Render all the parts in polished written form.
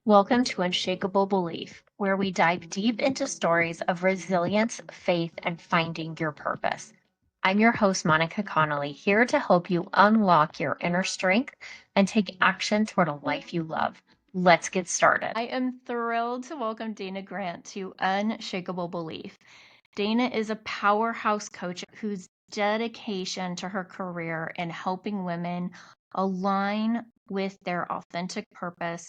Welcome to Unshakable Belief, where we dive deep into stories of resilience, faith, and finding your purpose. I'm your host, Monica Connolly, here to help you unlock your inner strength and take action toward a life you love. Let's get started. I am thrilled to welcome Dana Grant to Unshakable Belief. Dana is a powerhouse coach whose dedication to her career in helping women align with their authentic purpose,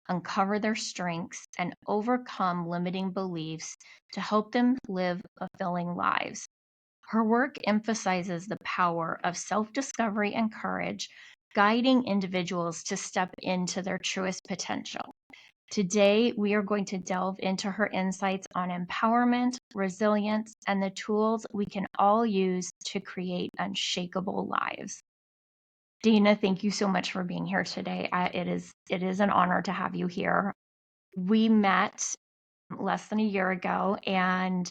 uncover their strengths, and overcome limiting beliefs to help them live fulfilling lives. Her work emphasizes the power of self discovery and courage, guiding individuals to step into their truest potential. Today, we are going to delve into her insights on empowerment, resilience, and the tools we can all use to create unshakable lives. Dana, thank you so much for being here today. It is an honor to have you here. We met less than a year ago, and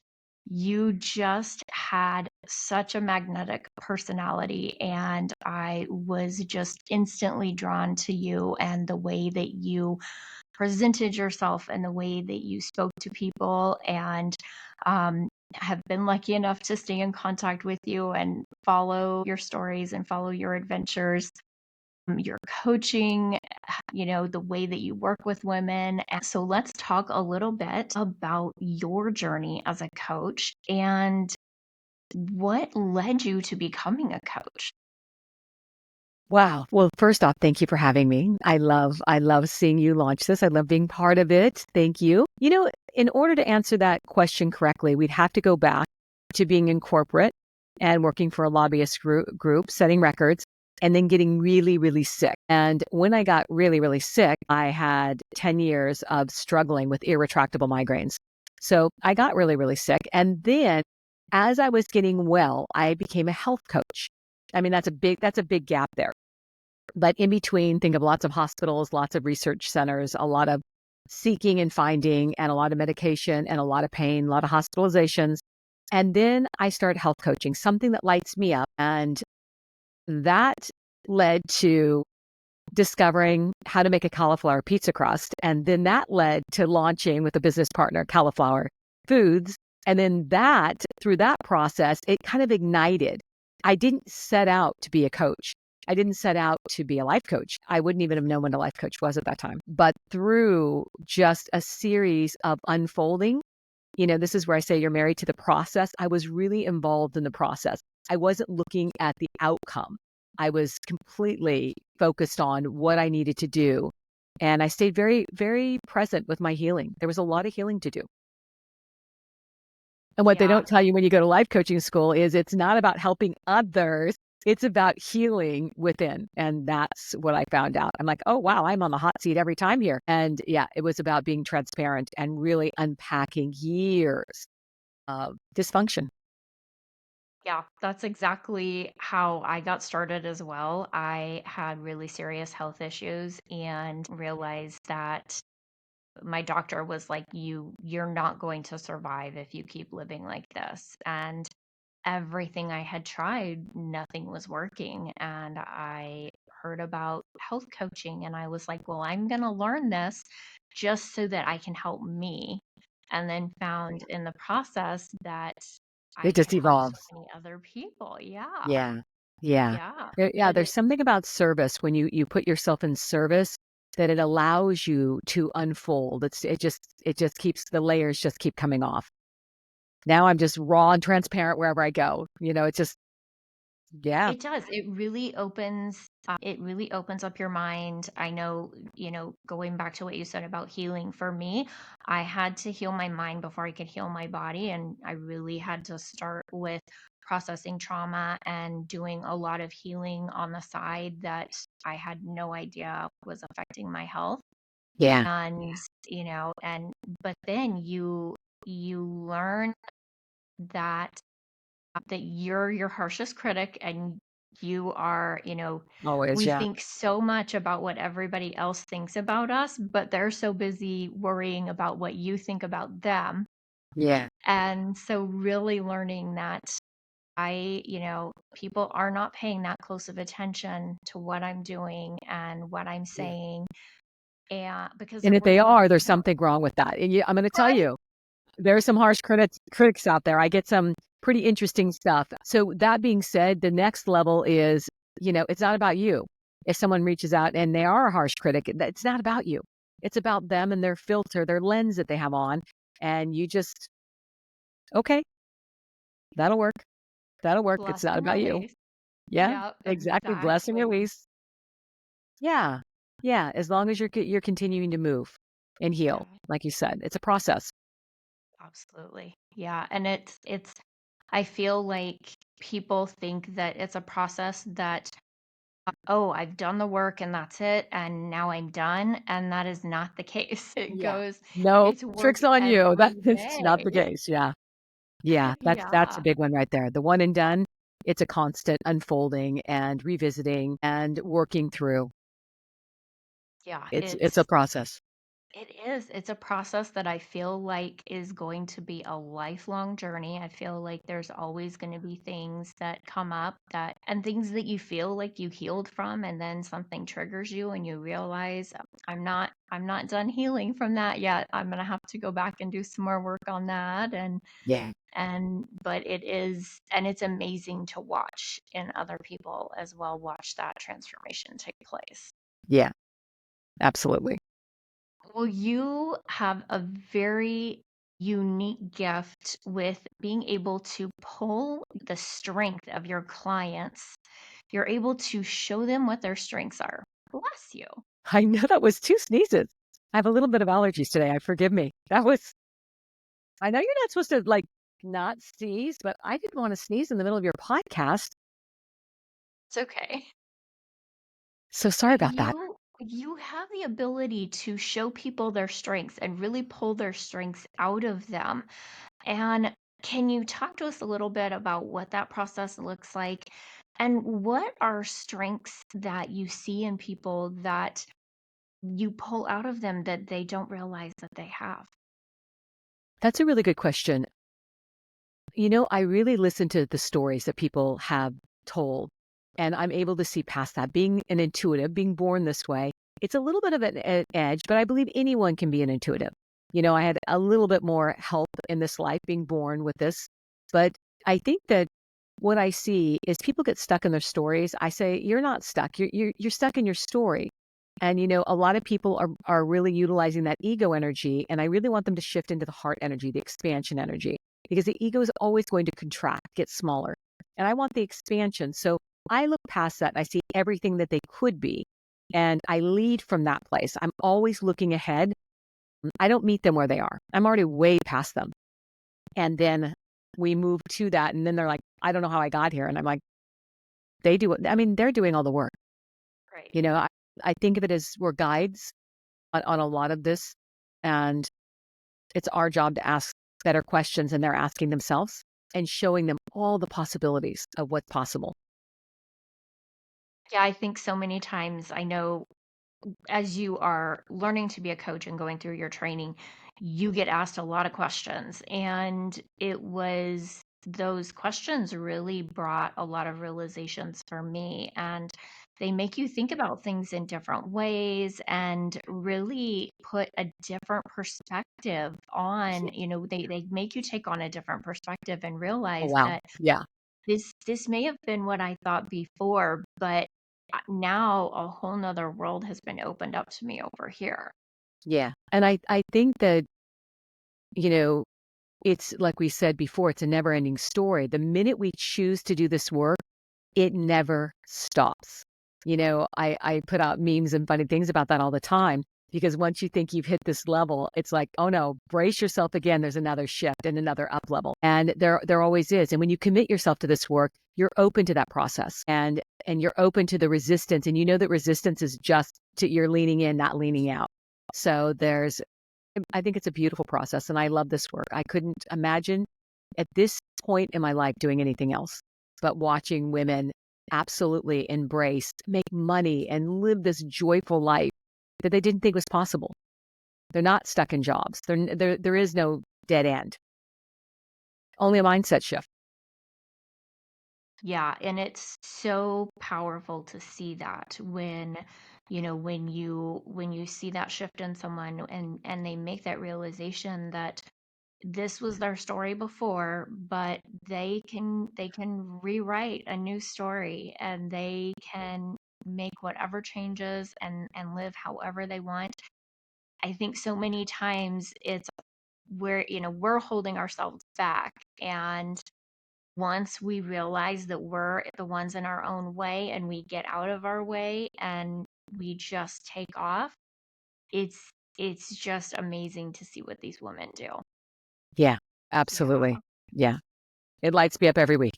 you just had such a magnetic personality, and I was just instantly drawn to you and the way that you presented yourself and the way that you spoke to people, and have been lucky enough to stay in contact with you and follow your stories and follow your adventures, your coaching, the way that you work with women. And so let's talk a little bit about your journey as a coach and what led you to becoming a coach. Wow. Well, first off, thank you for having me. I love seeing you launch this. I love being part of it. Thank you. In order to answer that question correctly, we'd have to go back to being in corporate and working for a lobbyist group, setting records, and then getting really, really sick. And when I got really, really sick, I had 10 years of struggling with irretractable migraines. So I got really, really sick. And then as I was getting well, I became a health coach. I mean, that's a big gap there. But in between, think of lots of hospitals, lots of research centers, a lot of seeking and finding, and a lot of medication and a lot of pain, a lot of hospitalizations. And then I started health coaching, something that lights me up. And that led to discovering how to make a cauliflower pizza crust. And then that led to launching with a business partner, Cauliflower Foods. And then through that process, it kind of ignited. I didn't set out to be a coach. I didn't set out to be a life coach. I wouldn't even have known what a life coach was at that time. But through just a series of unfolding, this is where I say you're married to the process. I was really involved in the process. I wasn't looking at the outcome. I was completely focused on what I needed to do. And I stayed very, very present with my healing. There was a lot of healing to do. And what they Yeah. don't tell you when you go to life coaching school is it's not about helping others. It's about healing within. And that's what I found out. I'm like, oh, wow, I'm on the hot seat every time here. And yeah, it was about being transparent and really unpacking years of dysfunction. Yeah, that's exactly how I got started as well. I had really serious health issues and realized that my doctor was like, you're not going to survive if you keep living like this. And everything I had tried, nothing was working. And I heard about health coaching and I was like, well, I'm going to learn this just so that I can help me. And then found in the process that I It could just help so evolves. many other people. Yeah. Yeah. Yeah. Yeah. Yeah. But There's it, something about service when you put yourself in service that it allows you to unfold. It just keeps the layers just keep coming off. Now I'm just raw and transparent wherever I go. It's just, yeah. It does. It really opens up your mind. I know, going back to what you said about healing, for me, I had to heal my mind before I could heal my body. And I really had to start with processing trauma and doing a lot of healing on the side that I had no idea was affecting my health. Yeah. And, but then you learn that you're your harshest critic and you are, Always. we Yeah. think so much about what everybody else thinks about us, but they're so busy worrying about what you think about them. Yeah. And so really learning that people are not paying that close of attention to what I'm doing and what I'm Yeah. saying. And because And it if they was are, really there's something wrong with that. And I'm gonna tell right. you, there are some harsh critics out there. I get some pretty interesting stuff. So that being said, the next level is, it's not about you. If someone reaches out and they are a harsh critic, it's not about you. It's about them and their filter, their lens that they have on. And you just, okay, that'll work. That'll work. It's Bless not and about you. release. Yeah, Yeah, exactly. Bless and exactly. release. Yeah. Yeah. As long as you're continuing to move and Yeah, heal, like you said, it's a process. absolutely. Yeah, and it's I feel like people think that it's a process that, oh, I've done the work and that's it, and now I'm done, and that is not the case. It Yeah. goes, No, it's work tricks on you. That every is not the day. case. Yeah. Yeah. That's a Yeah. big one right there. The one and done, it's a constant unfolding and revisiting and working through. Yeah, It's a process. it is. It's a process that I feel like is going to be a lifelong journey. I feel like there's always going to be things that come up that and things that you feel like you healed from and then something triggers you and you realize I'm not done healing from that yet. I'm going to have to go back and do some more work on that Yeah. but it is and it's amazing to watch in other people as well watch that transformation take place. Yeah. Absolutely. Well, you have a very unique gift with being able to pull the strength of your clients. You're able to show them what their strengths are. Bless you. I know that was 2 sneezes. I have a little bit of allergies today. Forgive me. I know you're not supposed to, like, not sneeze, but I didn't wanna sneeze in the middle of your podcast, It's okay. so sorry But about that. you have the ability to show people their strengths and really pull their strengths out of them. And can you talk to us a little bit about what that process looks like? And what are strengths that you see in people that you pull out of them that they don't realize that they have? That's a really good question. I really listen to the stories that people have told, and I'm able to see past that. Being an intuitive, being born this way, it's a little bit of an edge, but I believe anyone can be an intuitive. I had a little bit more help in this life being born with this, but I think that what I see is people get stuck in their stories. I say, you're not stuck. You're stuck in your story. And a lot of people are really utilizing that ego energy, and I really want them to shift into the heart energy, the expansion energy, because the ego is always going to contract, get smaller. And I want the expansion. So I look past that and I see everything that they could be. And I lead from that place. I'm always looking ahead. I don't meet them where they are. I'm already way past them. And then we move to that. And then they're like, I don't know how I got here. And I'm like, they're doing all the work. Right. You know, I, I think of it as we're guides on a lot of this. And it's our job to ask better questions than they're asking themselves and showing them all the possibilities of what's possible. Yeah, I think so many times I know as you are learning to be a coach and going through your training, you get asked a lot of questions. And it was those questions really brought a lot of realizations for me. And they make you think about things in different ways and really put a different perspective on, they make you take on a different perspective and Oh, realize wow. that Yeah. this may have been what I thought before, but now a whole nother world has been opened up to me over here. Yeah. And I think that, you know, it's like we said before, it's a never ending story. The minute we choose to do this work, it never stops. I put out memes and funny things about that all the time because once you think you've hit this level, it's like, oh no, brace yourself again. There's another shift and another up level. And there always is. And when you commit yourself to this work, you're open to that process and you're open to the resistance. And you know that resistance is just to you're leaning in, not leaning out. So I think it's a beautiful process and I love this work. I couldn't imagine at this point in my life doing anything else but watching women absolutely embrace, make money, and live this joyful life that they didn't think was possible. They're not stuck in jobs. There is no dead end, only a mindset shift. Yeah, and it's so powerful to see that when when you see that shift in someone and they make that realization that this was their story before, but they can rewrite a new story, and they can make whatever changes and live however they want. I think so many times it's we're holding ourselves back, and once we realize that we're the ones in our own way and we get out of our way and we just take off, it's it's just amazing to see what these women do. Yeah, Yeah. absolutely. Yeah. It lights me up every week.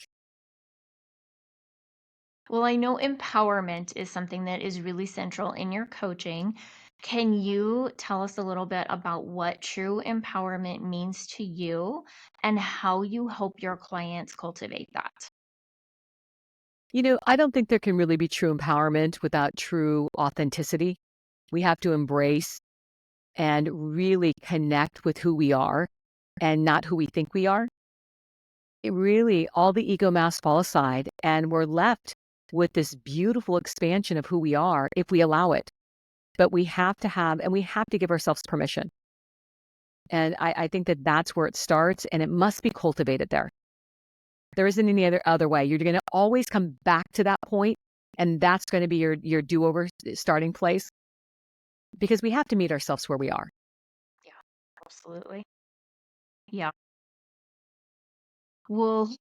Well, I know empowerment is something that is really central in your coaching. Can you tell us a little bit about what true empowerment means to you and how you hope your clients cultivate that? I don't think there can really be true empowerment without true authenticity. We have to embrace and really connect with who we are and not who we think we are. All the ego masks fall aside, and we're left with this beautiful expansion of who we are if we allow it. But we have to give ourselves permission. And I think that that's where it starts, and it must be cultivated there. There isn't any other way. You're going to always come back to that point, and that's going to be your do-over starting place, because we have to meet ourselves where we are. Yeah, absolutely. Yeah. Well,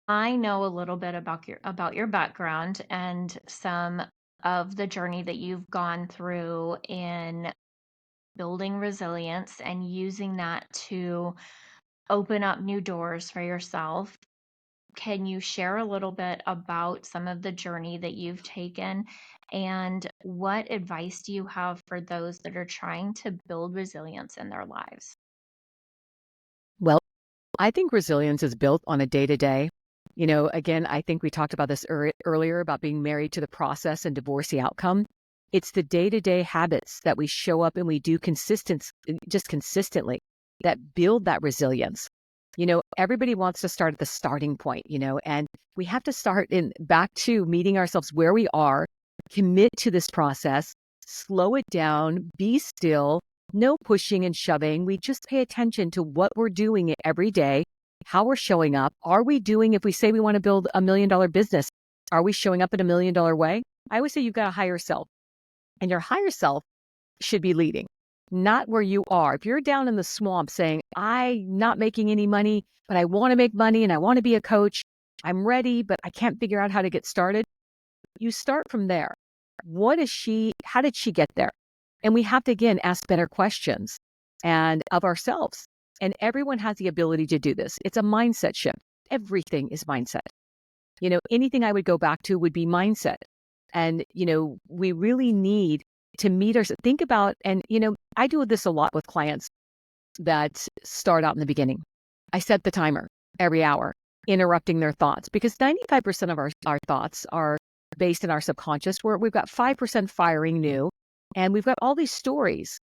I know a little bit about your background and some of the journey that you've gone through in building resilience and using that to open up new doors for yourself. Can you share a little bit about some of the journey that you've taken, and what advice do you have for those that are trying to build resilience in their lives? Well, I think resilience is built on a day to day. Again, I think we talked about this earlier about being married to the process and divorce the outcome. It's the day to day habits that we show up and we do just consistently, that build that resilience. Everybody wants to start at the starting point, and we have to start in back to meeting ourselves where we are, commit to this process, slow it down, be still, no pushing and shoving. We just pay attention to what we're doing every day, how we're showing up. Are we doing, if we say we want to build $1 million business, are we showing up in $1 million way? I always say you've got a higher self, and your higher self should be leading, not where you are. If you're down in the swamp saying, I'm not making any money, but I want to make money and I want to be a coach, I'm ready, but I can't figure out how to get started. You start from there. How did she get there? And we have to, again, ask better questions and of ourselves. And everyone has the ability to do this. It's a mindset shift. Everything is mindset. Anything I would go back to would be mindset. And, we really need to meet our, think about, and, I do this a lot with clients that start out in the beginning. I set the timer every hour, interrupting their thoughts, because 95% of our thoughts are based in our subconscious, where we've got 5% firing new, and we've got all these stories.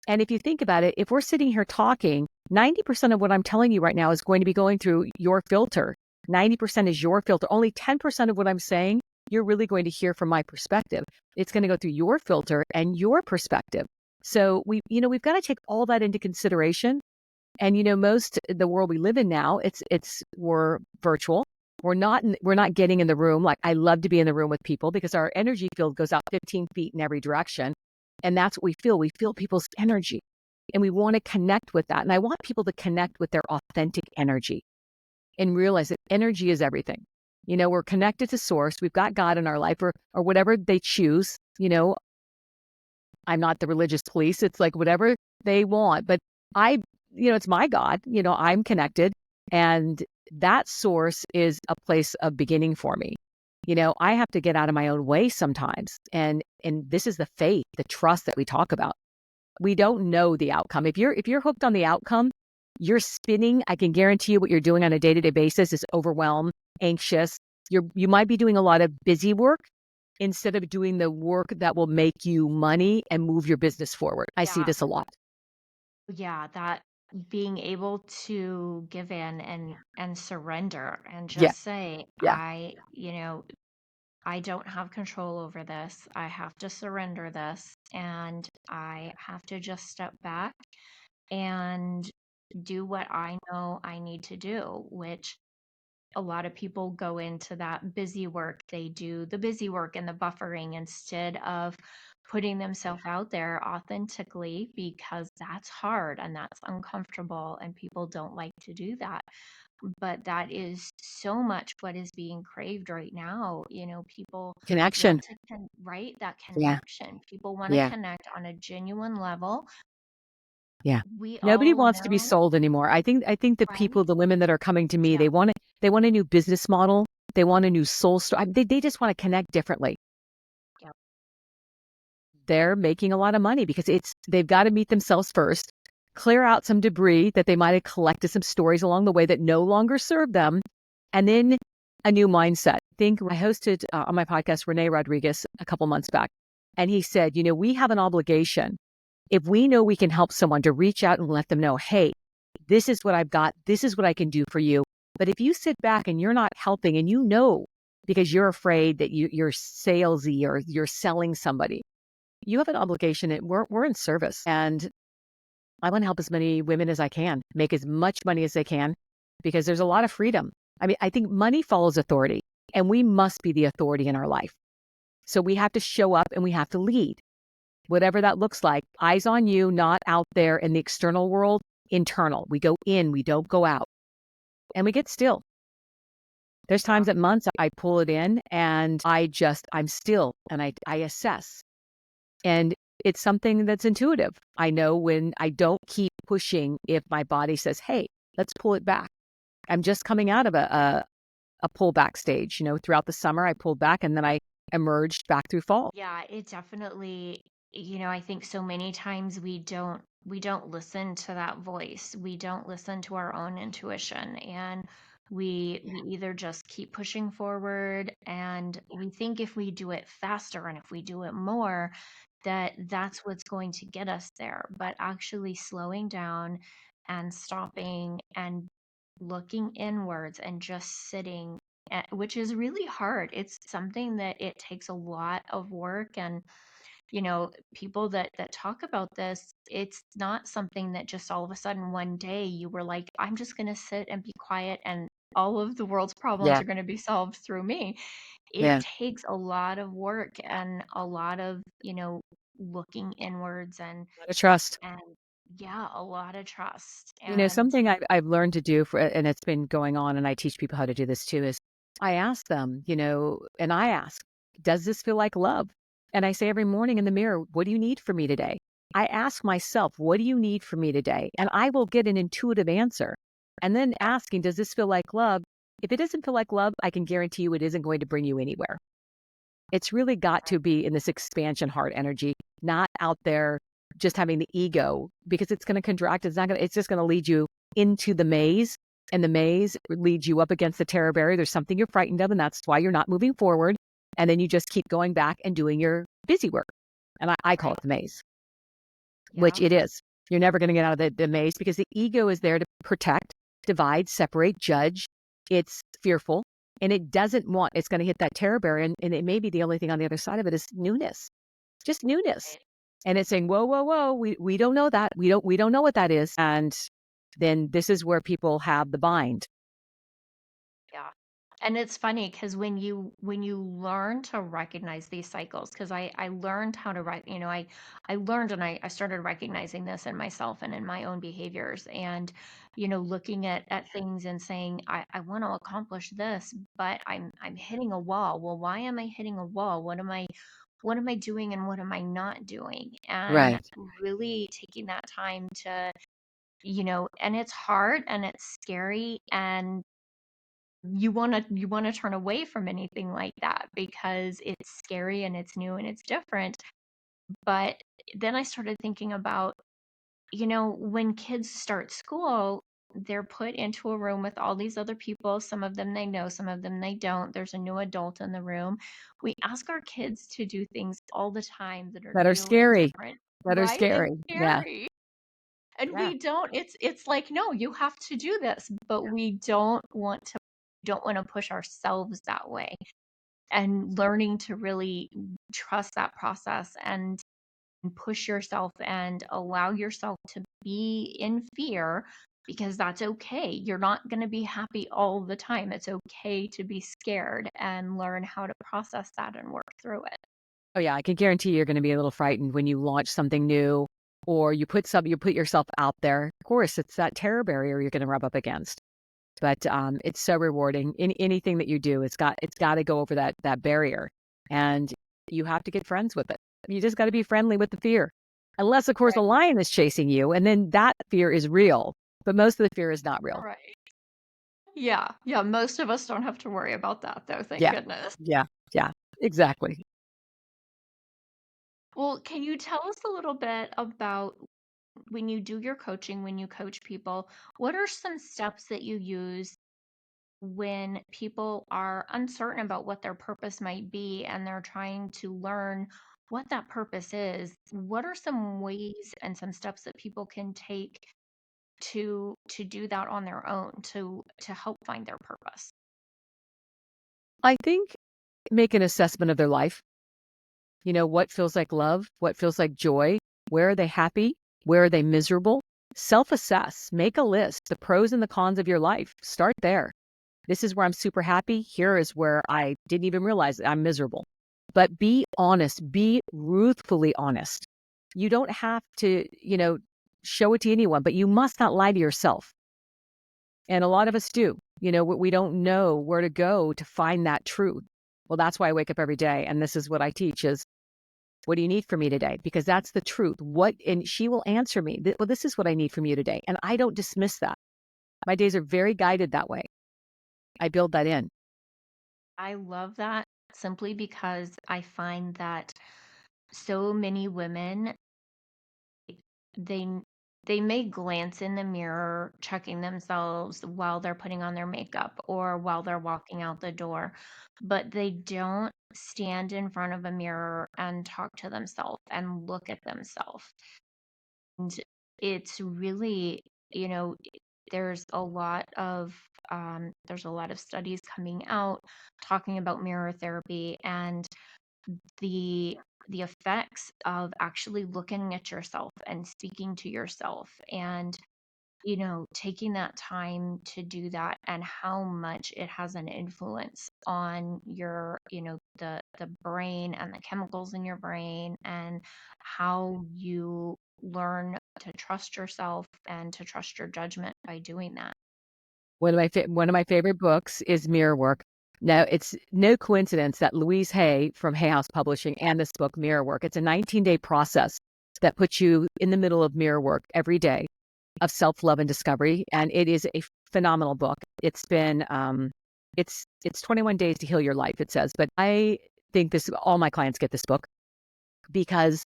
And if you think about it, if we're sitting here talking, 90% of what I'm telling you right now is going to be going through your filter. 90% is your filter. Only 10% of what I'm saying, you're really going to hear from my perspective. It's going to go through your filter and your perspective. So we've got to take all that into consideration. And most the world we live in now, we're virtual. We're not getting in the room. Like, I love to be in the room with people because our energy field goes out 15 feet in every direction. And that's what we feel. We feel people's energy, and we want to connect with that. And I want people to connect with their authentic energy and realize that energy is everything. We're connected to source. We've got God in our life, or whatever they choose. I'm not the religious police. It's like whatever they want, but it's my God, I'm connected, and that source is a place of beginning for me. I have to get out of my own way sometimes. And this is the faith, the trust that we talk about. We don't know the outcome. If you're hooked on the outcome, you're spinning. I can guarantee you what you're doing on a day-to-day basis is overwhelmed, anxious. You might be doing a lot of busy work instead of doing the work that will make you money and move your business forward. I see Yeah, this a lot. yeah, that being able to give in and surrender and Yeah, just say, yeah, I don't have control over this. I have to surrender this, and I have to just step back and do what I know I need to do, which a lot of people go into that busy work. They do the busy work and the buffering instead of putting themselves out there authentically, because that's hard and that's uncomfortable and people don't like to do that. But that is so much what is being craved right now. People Connection. want to right, that Yeah. connection. People want to Yeah. connect on a genuine level. Yeah. We Nobody all wants to be know, sold anymore. I think the right? people, the women that are coming to me, Yeah. they want a new business model. They want a new soul story. They just want to connect differently. Yeah. They're making a lot of money because they've got to meet themselves first, clear out some debris that they might have collected, some stories along the way that no longer serve them, and then a new mindset. Think I hosted on my podcast Renee Rodriguez a couple months back, and he said, we have an obligation if we know we can help someone to reach out and let them know, hey, this is what I've got, this is what I can do for you. But if you sit back and you're not helping, and because you're afraid that you're salesy or you're selling somebody, you have an obligation. We're in service, and I want to help as many women as I can make as much money as they can, because there's a lot of freedom. I mean, I think money follows authority, and we must be the authority in our life. So we have to show up and we have to lead, whatever that looks like. Eyes on you, not out there in the external world. Internal. We go in, we don't go out, and we get still. There's Yeah. times at months I pull it in and I'm still and I assess. And it's something that's intuitive. I know when I don't keep pushing, if my body says, hey, let's pull it back. I'm just coming out of a pullback stage. Throughout the summer, I pulled back and then I emerged back through fall. Yeah, it definitely, I think so many times we don't listen to that voice. We don't listen to our own intuition, and we either just keep pushing forward, and we think if we do it faster and if we do it more, that's what's going to get us there. But actually slowing down and stopping and looking inwards and just sitting, which is really hard. It's something that it takes a lot of work. And people that talk about this, it's not something that just all of a sudden one day you were like, I'm just going to sit and be quiet and all of the world's problems Yeah. are going to be solved through me. It Yeah. takes a lot of work and a lot of looking inwards A lot of trust. and yeah, a lot of trust. And Something I've learned to do and it's been going on, and I teach people how to do this too, is I ask them, and I ask, does this feel like love? And I say every morning in the mirror, what do you need from me today? I ask myself, what do you need from me today? And I will get an intuitive answer. And then asking, does this feel like love? If it doesn't feel like love, I can guarantee you it isn't going to bring you anywhere. It's really got to be in this expansion heart energy, not out there just having the ego, because it's going to contract. It's just going to lead you into the maze, and the maze leads you up against the terror barrier. There's something you're frightened of, and that's why you're not moving forward. And then you just keep going back and doing your busy work. And I call right. it the maze, which Yeah. it is. You're never going to get out of the maze, because the ego is there to protect, divide, separate, judge. It's fearful, and it doesn't want, it's going to hit that terror barrier. And it may be the only thing on the other side of it is newness, just newness. Right. And it's saying, whoa, whoa, whoa, we don't know that. We don't know what that is. And then this is where people have the bind. Yeah. And it's funny because when you learn to recognize these cycles, because I learned how to I learned and I started recognizing this in myself and in my own behaviors, and looking at things and saying, I want to accomplish this, but I'm hitting a wall. Well, why am I hitting a wall? What am I doing and what am I not doing? And Right. really taking that time to, and it's hard and it's scary, and you want to turn away from anything like that because it's scary and it's new and it's different. But then I started thinking about, when kids start school, they're put into a room with all these other people. Some of them they know, some of them they don't. There's a new adult in the room. We ask our kids to do things all the time that are That are new and scary. different, That are right? And scary. Yeah. scary. And Yeah. we don't, it's like, no, you have to do this, but we don't want to push ourselves that way. and learning to really trust that process and push yourself and allow yourself to be in fear because that's okay. You're not going to be happy all the time. It's okay to be scared and learn how to process that and work through it. Oh yeah, I can guarantee you're gonna be a little frightened when you launch something new or you put yourself out there. Of course, it's that terror barrier you're gonna rub up against. But it's so rewarding. Anything that you do, it's got to go over that barrier, and you have to get friends with it. You just got to be friendly with the fear, unless of course a Right. lion is chasing you, and then that fear is real. But most of the fear is not real. Right. Yeah. Yeah. Most of us don't have to worry about that, though. Thank Yeah, goodness. yeah, yeah, exactly. Well, can you tell us a little bit about when you do your coaching, when you coach people, what are some steps that you use when people are uncertain about what their purpose might be and they're trying to learn what that purpose is? What are some ways and some steps that people can take to do that on their own to help find their purpose? I think make an assessment of their life. You know, what feels like love? What feels like joy? Where are they happy? Where are they miserable? Self assess, make a list, the pros and the cons of your life. Start there. This is where I'm super happy. Here is where I didn't even realize I'm miserable. But be honest, be ruthfully honest. You don't have to, show it to anyone, but you must not lie to yourself. And a lot of us do. You know, we don't know where to go to find that truth. Well, that's why I wake up every day. And this is what I teach is what do you need from me today? Because that's the truth. And she will answer me. Well, this is what I need from you today. And I don't dismiss that. My days are very guided that way. I build that in. I love that simply because I find that so many women they they may glance in the mirror checking themselves while they're putting on their makeup or while they're walking out the door, but they don't stand in front of a mirror and talk to themselves and look at themselves. And it's really, you know, there's a lot of studies coming out talking about mirror therapy and the the effects of actually looking at yourself and speaking to yourself and taking that time to do that and how much it has an influence on your the brain and the chemicals in your brain and how you learn to trust yourself and to trust your judgment by doing that. One of my favorite books is Mirror Work. Now, it's no coincidence that Louise Hay from Hay House Publishing and this book, Mirror Work, it's a 19-day process that puts you in the middle of mirror work every day of self-love and discovery. And it is a phenomenal book. It's 21 days to heal your life, it says. But I think all my clients get this book because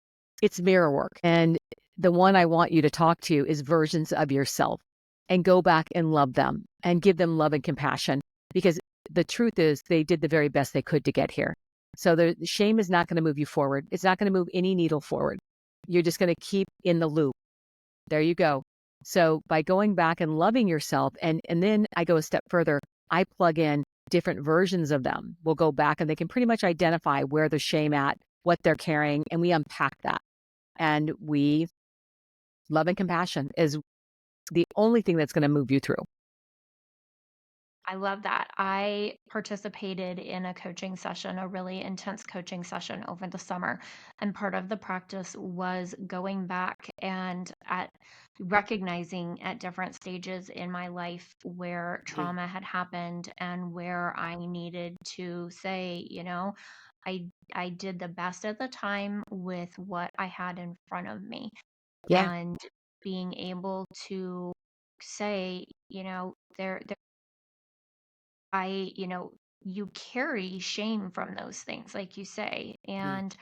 it's mirror work. And the one I want you to talk to is versions of yourself and go back and love them and give them love and compassion because the truth is they did the very best they could to get here. So the shame is not going to move you forward. It's not going to move any needle forward. You're just going to keep in the loop. There you go. So by going back and loving yourself, and then I go a step further, I plug in different versions of them. We'll go back and they can pretty much identify where the shame at, what they're carrying, and we unpack that. And we love and compassion is the only thing that's going to move you through. I love that. I participated in a coaching session, a really intense coaching session over the summer. And part of the practice was going back and at recognizing at different stages in my life where trauma had happened and where I needed to say, I did the best at the time with what I had in front of me. Yeah. And being able to say, there you carry shame from those things, like you say, Mm. and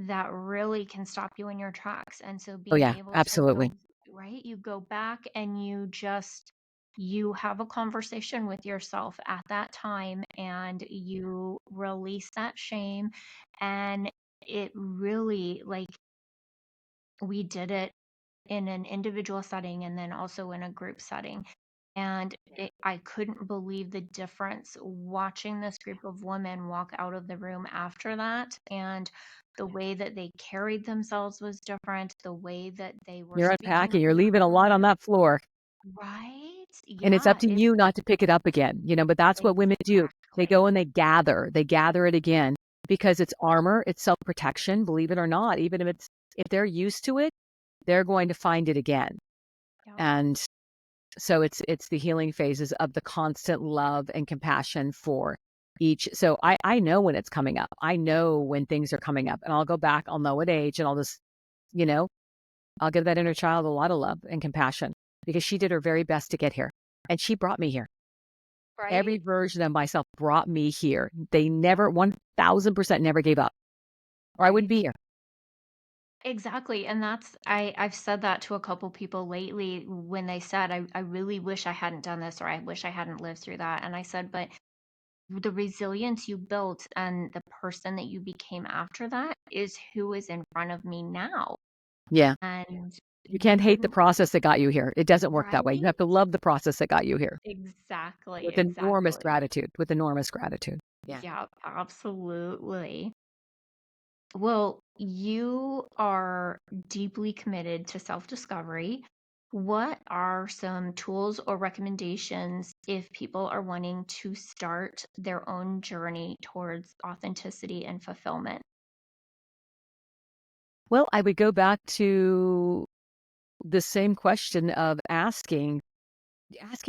that really can stop you in your tracks. And so Oh, being yeah, able to absolutely. go, right, you go back and you have a conversation with yourself at that time and you release that shame. And it really, like, we did it in an individual setting and then also in a group setting. And I couldn't believe the difference watching this group of women walk out of the room after that. And the way that they carried themselves was different. The way that they were You're speaking unpacking, to you're each leaving a lot on other. that floor, Right? and it's up Yeah, to it you not to pick it up again, but that's what women do. They exactly. go and they gather it again because it's armor, it's self-protection, believe it or not. Even if they're used to it, they're going to find it again. Yep. And so it's the healing phases of the constant love and compassion for each. So I know when it's coming up. I know when things are coming up, and I'll go back, I'll know what age, and I'll just, you know, I'll give that inner child a lot of love and compassion because she did her very best to get here. And she brought me here. Every Right? version of myself brought me here. They never, 1000% never gave up, or I wouldn't Right. be here. Exactly. And I've said that to a couple people lately when they said, I really wish I hadn't done this or I wish I hadn't lived through that. And I said, but the resilience you built and the person that you became after that is who is in front of me now. Yeah. And You you can't hate the wouldn't, process that got you here. It doesn't work that way. You right? have to love the process that got you here Exactly. with enormous Exactly. gratitude, with enormous gratitude. Yeah. Yeah, absolutely. Well, you are deeply committed to self discovery. What are some tools or recommendations if people are wanting to start their own journey towards authenticity and fulfillment? Well, I would go back to the same question of asking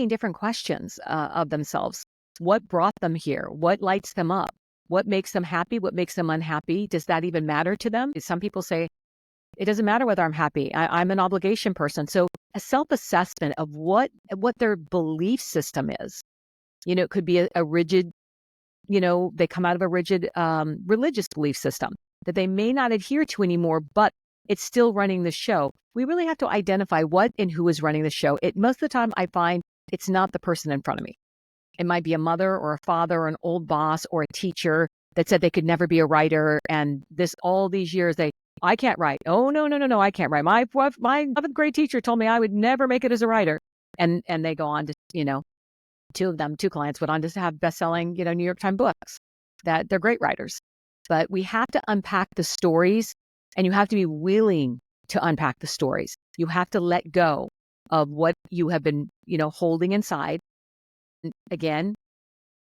different questions of themselves. What brought them here? What lights them up? What makes them happy? What makes them unhappy? Does that even matter to them? Some people say, it doesn't matter whether I'm happy. I'm an obligation person. So a self-assessment of what their belief system is. It could be a rigid, they come out of a rigid religious belief system that they may not adhere to anymore, but it's still running the show. We really have to identify what and who is running the show. Most of the time, I find it's not the person in front of me. It might be a mother or a father or an old boss or a teacher that said they could never be a writer. And all these years, I can't write. Oh, no, no, no, no, I can't write. My 11th grade teacher told me I would never make it as a writer. And they go on to, two clients went on to have best-selling, New York Times books, that they're great writers. But we have to unpack the stories, and you have to be willing to unpack the stories. You have to let go of what you have been, holding inside. Again,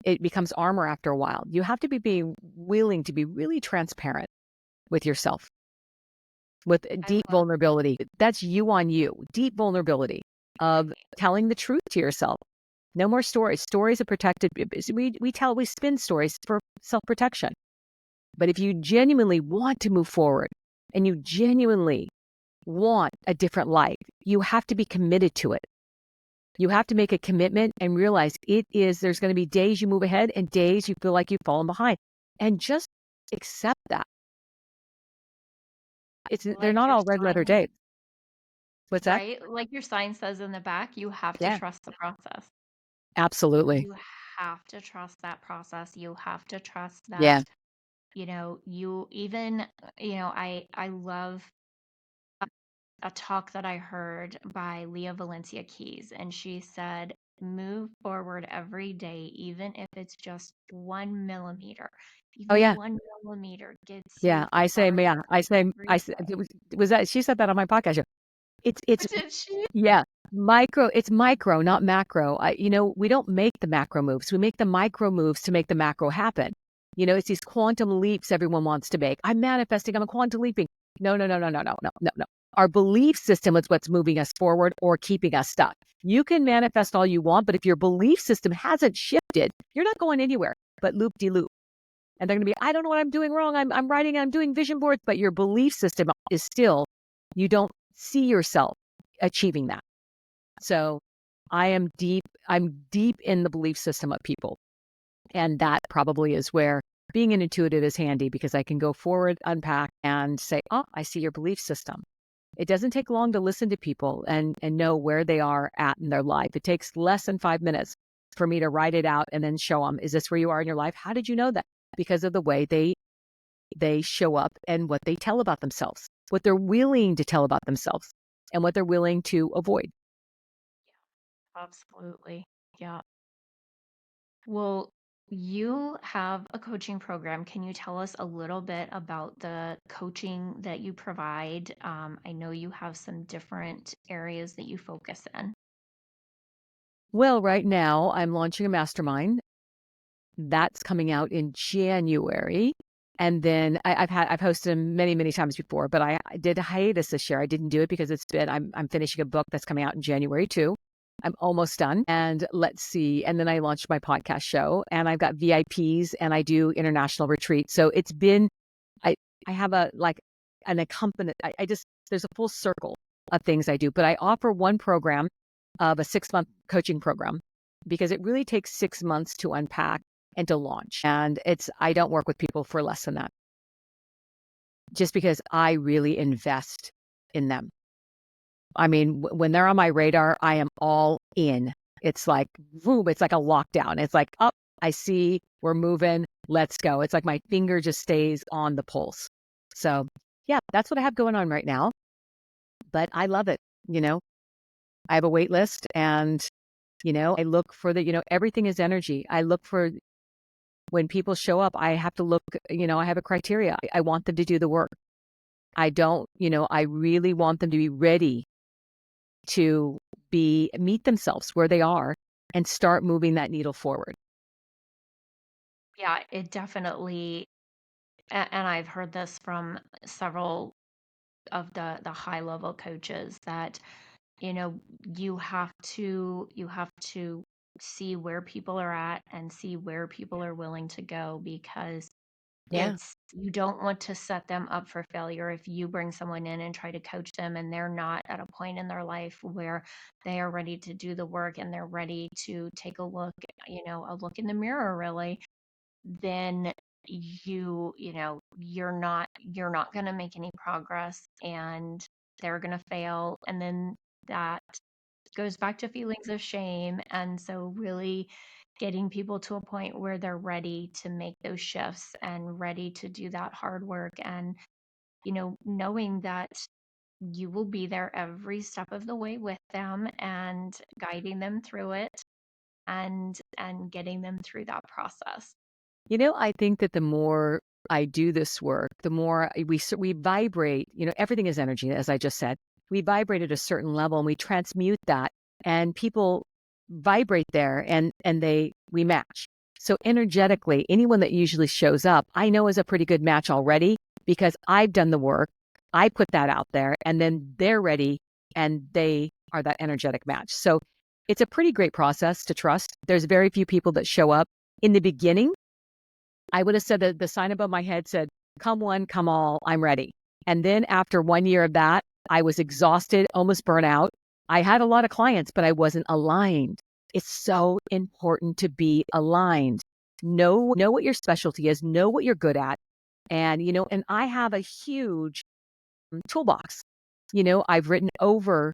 it becomes armor after a while. You have to be being willing to be really transparent with yourself, with I deep love vulnerability. That's you on you, deep vulnerability of right. telling the truth to yourself. No more stories. Stories are protected. We spin stories for self-protection. But if you genuinely want to move forward and you genuinely want a different life, you have to be committed to it. You have to make a commitment and realize there's going to be days you move ahead and days you feel like you've fallen behind. And just accept that. They're Like not your all red letter sign, days. What's that? right? Like your sign says in the back, you have to Yeah, trust the process. absolutely. You have to trust that process. You have to trust Yeah. that, you even, I love a talk that I heard by Leah Valencia Keys, and she said, move forward every day, even if it's just 1 millimeter. Oh, Even yeah. 1 millimeter gets Yeah. you farther every day. Was that, she said that on my podcast show. It's Did she? Yeah, it's micro, not macro. We don't make the macro moves. We make the micro moves to make the macro happen. It's these quantum leaps everyone wants to make. I'm manifesting, I'm a quantum leaping. No, no, no, no, no, no, no, no, no. Our belief system is what's moving us forward or keeping us stuck. You can manifest all you want, but if your belief system hasn't shifted, you're not going anywhere but loop de loop. And they're going to be, I don't know what I'm doing wrong. I'm writing, I'm doing vision boards, but your belief system is still, you don't see yourself achieving that. So I'm deep in the belief system of people. And that probably is where being an intuitive is handy because I can go forward, unpack, and say, oh, I see your belief system. It doesn't take long to listen to people and know where they are at in their life. It takes less than 5 minutes for me to write it out and then show them, is this where you are in your life? How did you know that? Because of the way they show up and what they tell about themselves, what they're willing to tell about themselves and what they're willing to avoid. Absolutely. Yeah. Well, you have a coaching program. Can you tell us a little bit about the coaching that you provide? I know you have some different areas that you focus in. Well, right now I'm launching a mastermind. That's coming out in January. And then I've hosted them many, many times before, but I did a hiatus this year. I didn't do it because I'm finishing a book that's coming out in January too. I'm almost done. And let's see. And then I launched my podcast show and I've got VIPs and I do international retreats. So it's been I I have a like an accompaniment. I just there's a full circle of things I do, but I offer one program of a 6-month coaching program because it really takes 6 months to unpack and to launch. And I don't work with people for less than that just because I really invest in them. I mean, when they're on my radar, I am all in. It's like, boom, it's like a lockdown. It's like, up, I see, we're moving, let's go. It's like my finger just stays on the pulse. So, yeah, that's what I have going on right now. But I love it. You know, I have a wait list and, I look for everything is energy. I look for when people show up, I have to look, I have a criteria. I want them to do the work. I don't, I really want them to be ready to meet themselves where they are and start moving that needle forward. Yeah, it definitely, and I've heard this from several of the high level coaches that, you know, you have to see where people are at and see where people are willing to go because Yeah. you don't want to set them up for failure if you bring someone in and try to coach them and they're not at a point in their life where they are ready to do the work and they're ready to take a look, a look in the mirror really, then you're not going to make any progress and they're going to fail, and then that goes back to feelings of shame. And so really getting people to a point where they're ready to make those shifts and ready to do that hard work, and knowing that you will be there every step of the way with them and guiding them through it and getting them through that process. I think that the more I do this work, the more we vibrate. Everything is energy, as I just said. We vibrate at a certain level and we transmute that, and people vibrate there, and we match. So energetically, anyone that usually shows up, I know is a pretty good match already because I've done the work. I put that out there, and then they're ready, and they are that energetic match. So it's a pretty great process to trust. There's very few people that show up in the beginning. I would have said that the sign above my head said, come one, come all, I'm ready. And then after 1 year of that, I was exhausted, almost burnt out. I had a lot of clients, but I wasn't aligned. It's so important to be aligned. Know what your specialty is, know what you're good at. And I have a huge toolbox. I've written over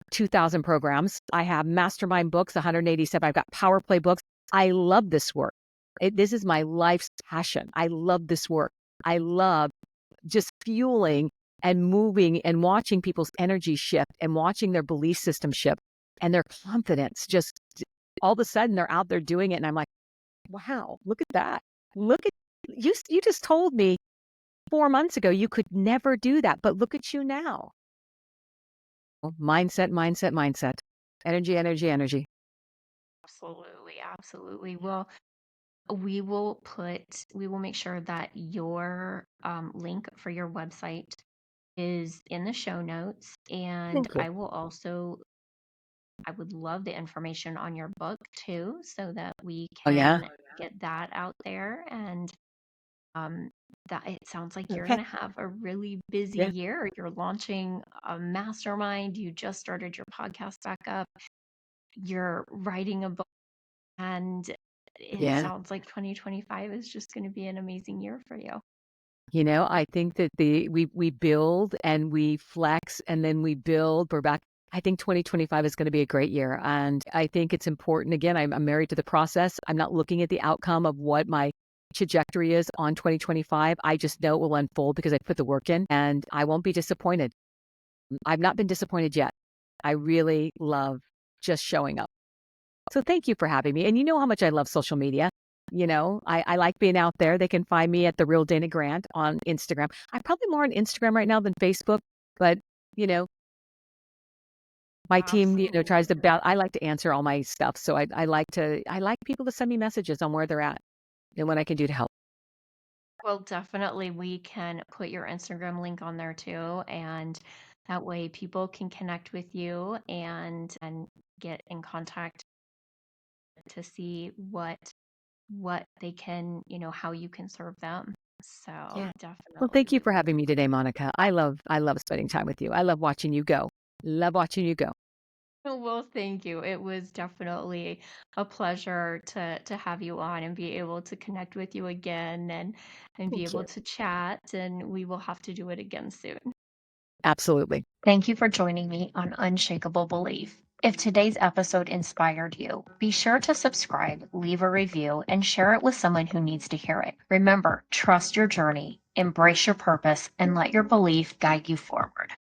2,000 programs. I have mastermind books, 187. I've got power play books. I love this work. This is my life's passion. I love this work. I love just fueling and moving and watching people's energy shift and watching their belief system shift and their confidence. Just all of a sudden they're out there doing it. And I'm like, wow, look at that. Look at you. You just told me 4 months ago you could never do that, but look at you now. Mindset, mindset, mindset. Energy, energy, energy. Absolutely, absolutely. Well, we will make sure that your link for your website is in the show notes. And Thank you. I would love the information on your book too, so that we Oh, yeah. can get that out there. And um, that it sounds like you're Okay. going to have a really busy Yeah. year. You're launching a mastermind. You just started your podcast back up. You're writing a book, and it Yeah. sounds like 2025 is just going to be an amazing year for you. I think that we build and we flex and then we build. We're back. I think 2025 is going to be a great year. And I think it's important. Again, I'm married to the process. I'm not looking at the outcome of what my trajectory is on 2025. I just know it will unfold because I put the work in and I won't be disappointed. I've not been disappointed yet. I really love just showing up. So thank you for having me. And you know how much I love social media. I like being out there. They can find me at The Real Dana Grant on Instagram. I'm probably more on Instagram right now than Facebook, but, you know, my team, tries to, I like to answer all my stuff. So I like people to send me messages on where they're at and what I can do to help. Well, definitely we can put your Instagram link on there too, and that way people can connect with you and get in contact to see what they can, how you can serve them. So Yeah. Well, definitely. thank you for having me today, Monica. I love spending time with you. I love watching you go. Love watching you go. Oh, well, thank you. It was definitely a pleasure to have you on and be able to connect with you again and be Thank able you. to chat, and we will have to do it again soon. Absolutely. Thank you for joining me on Unshakable Belief. If today's episode inspired you, be sure to subscribe, leave a review, and share it with someone who needs to hear it. Remember, trust your journey, embrace your purpose, and let your belief guide you forward.